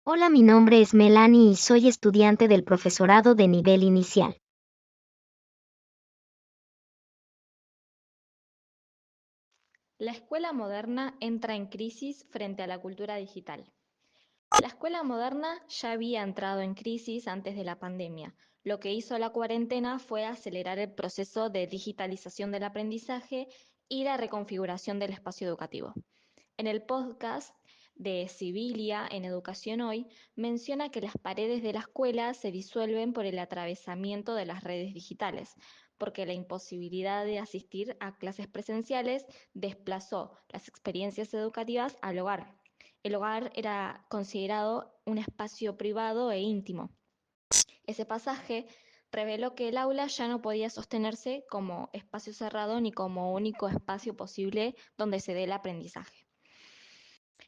Hola, mi nombre es Melanie y soy estudiante del profesorado de nivel inicial. La escuela moderna entra en crisis frente a la cultura digital. La escuela moderna ya había entrado en crisis antes de la pandemia. Lo que hizo la cuarentena fue acelerar el proceso de digitalización del aprendizaje y la reconfiguración del espacio educativo. En el podcast de Civilia en Educación Hoy menciona que las paredes de la escuela se disuelven por el atravesamiento de las redes digitales, porque la imposibilidad de asistir a clases presenciales desplazó las experiencias educativas al hogar. El hogar era considerado un espacio privado e íntimo. Ese pasaje reveló que el aula ya no podía sostenerse como espacio cerrado ni como único espacio posible donde se dé el aprendizaje.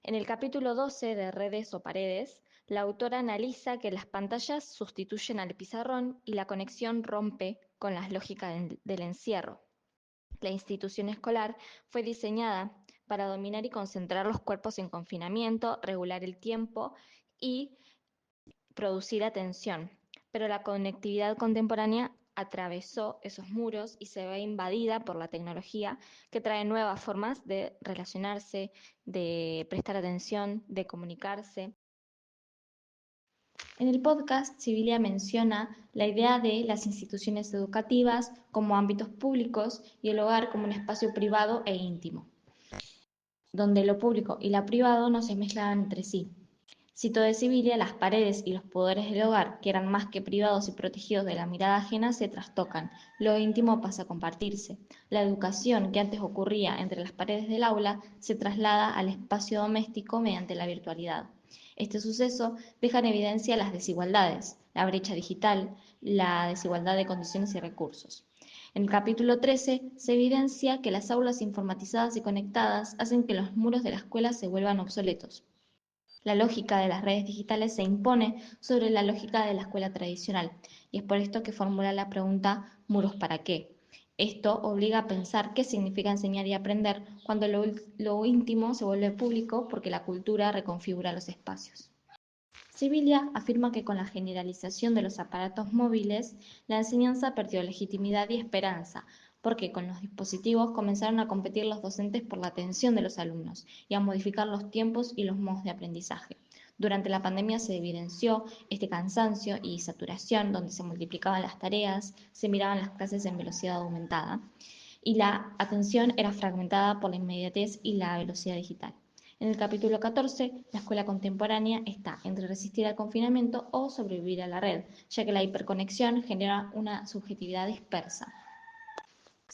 En el capítulo 12 de Redes o Paredes, la autora analiza que las pantallas sustituyen al pizarrón y la conexión rompe con las lógicas del encierro. La institución escolar fue diseñada para dominar y concentrar los cuerpos en confinamiento, regular el tiempo y producir atención, pero la conectividad contemporánea atravesó esos muros y se ve invadida por la tecnología que trae nuevas formas de relacionarse, de prestar atención, de comunicarse. En el podcast, Civilia menciona la idea de las instituciones educativas como ámbitos públicos y el hogar como un espacio privado e íntimo, donde lo público y lo privado no se mezclan entre sí. Cito de Sibilia, las paredes y los poderes del hogar, que eran más que privados y protegidos de la mirada ajena, se trastocan. Lo íntimo pasa a compartirse. La educación que antes ocurría entre las paredes del aula se traslada al espacio doméstico mediante la virtualidad. Este suceso deja en evidencia las desigualdades, la brecha digital, la desigualdad de condiciones y recursos. En el capítulo 13 se evidencia que las aulas informatizadas y conectadas hacen que los muros de la escuela se vuelvan obsoletos. La lógica de las redes digitales se impone sobre la lógica de la escuela tradicional, y es por esto que formula la pregunta ¿muros para qué? Esto obliga a pensar qué significa enseñar y aprender cuando lo íntimo se vuelve público porque la cultura reconfigura los espacios. Sibilia afirma que con la generalización de los aparatos móviles, la enseñanza perdió legitimidad y esperanza, porque con los dispositivos comenzaron a competir los docentes por la atención de los alumnos y a modificar los tiempos y los modos de aprendizaje. Durante la pandemia se evidenció este cansancio y saturación donde se multiplicaban las tareas, se miraban las clases en velocidad aumentada y la atención era fragmentada por la inmediatez y la velocidad digital. En el capítulo 14, la escuela contemporánea está entre resistir al confinamiento o sobrevivir a la red, ya que la hiperconexión genera una subjetividad dispersa.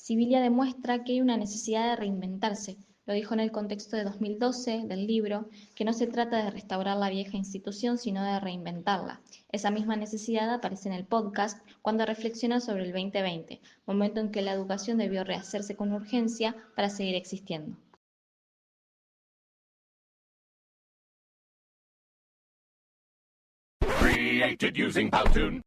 Sibilia demuestra que hay una necesidad de reinventarse. Lo dijo en el contexto de 2012 del libro, que no se trata de restaurar la vieja institución, sino de reinventarla. Esa misma necesidad aparece en el podcast cuando reflexiona sobre el 2020, momento en que la educación debió rehacerse con urgencia para seguir existiendo. Created using Powtoon.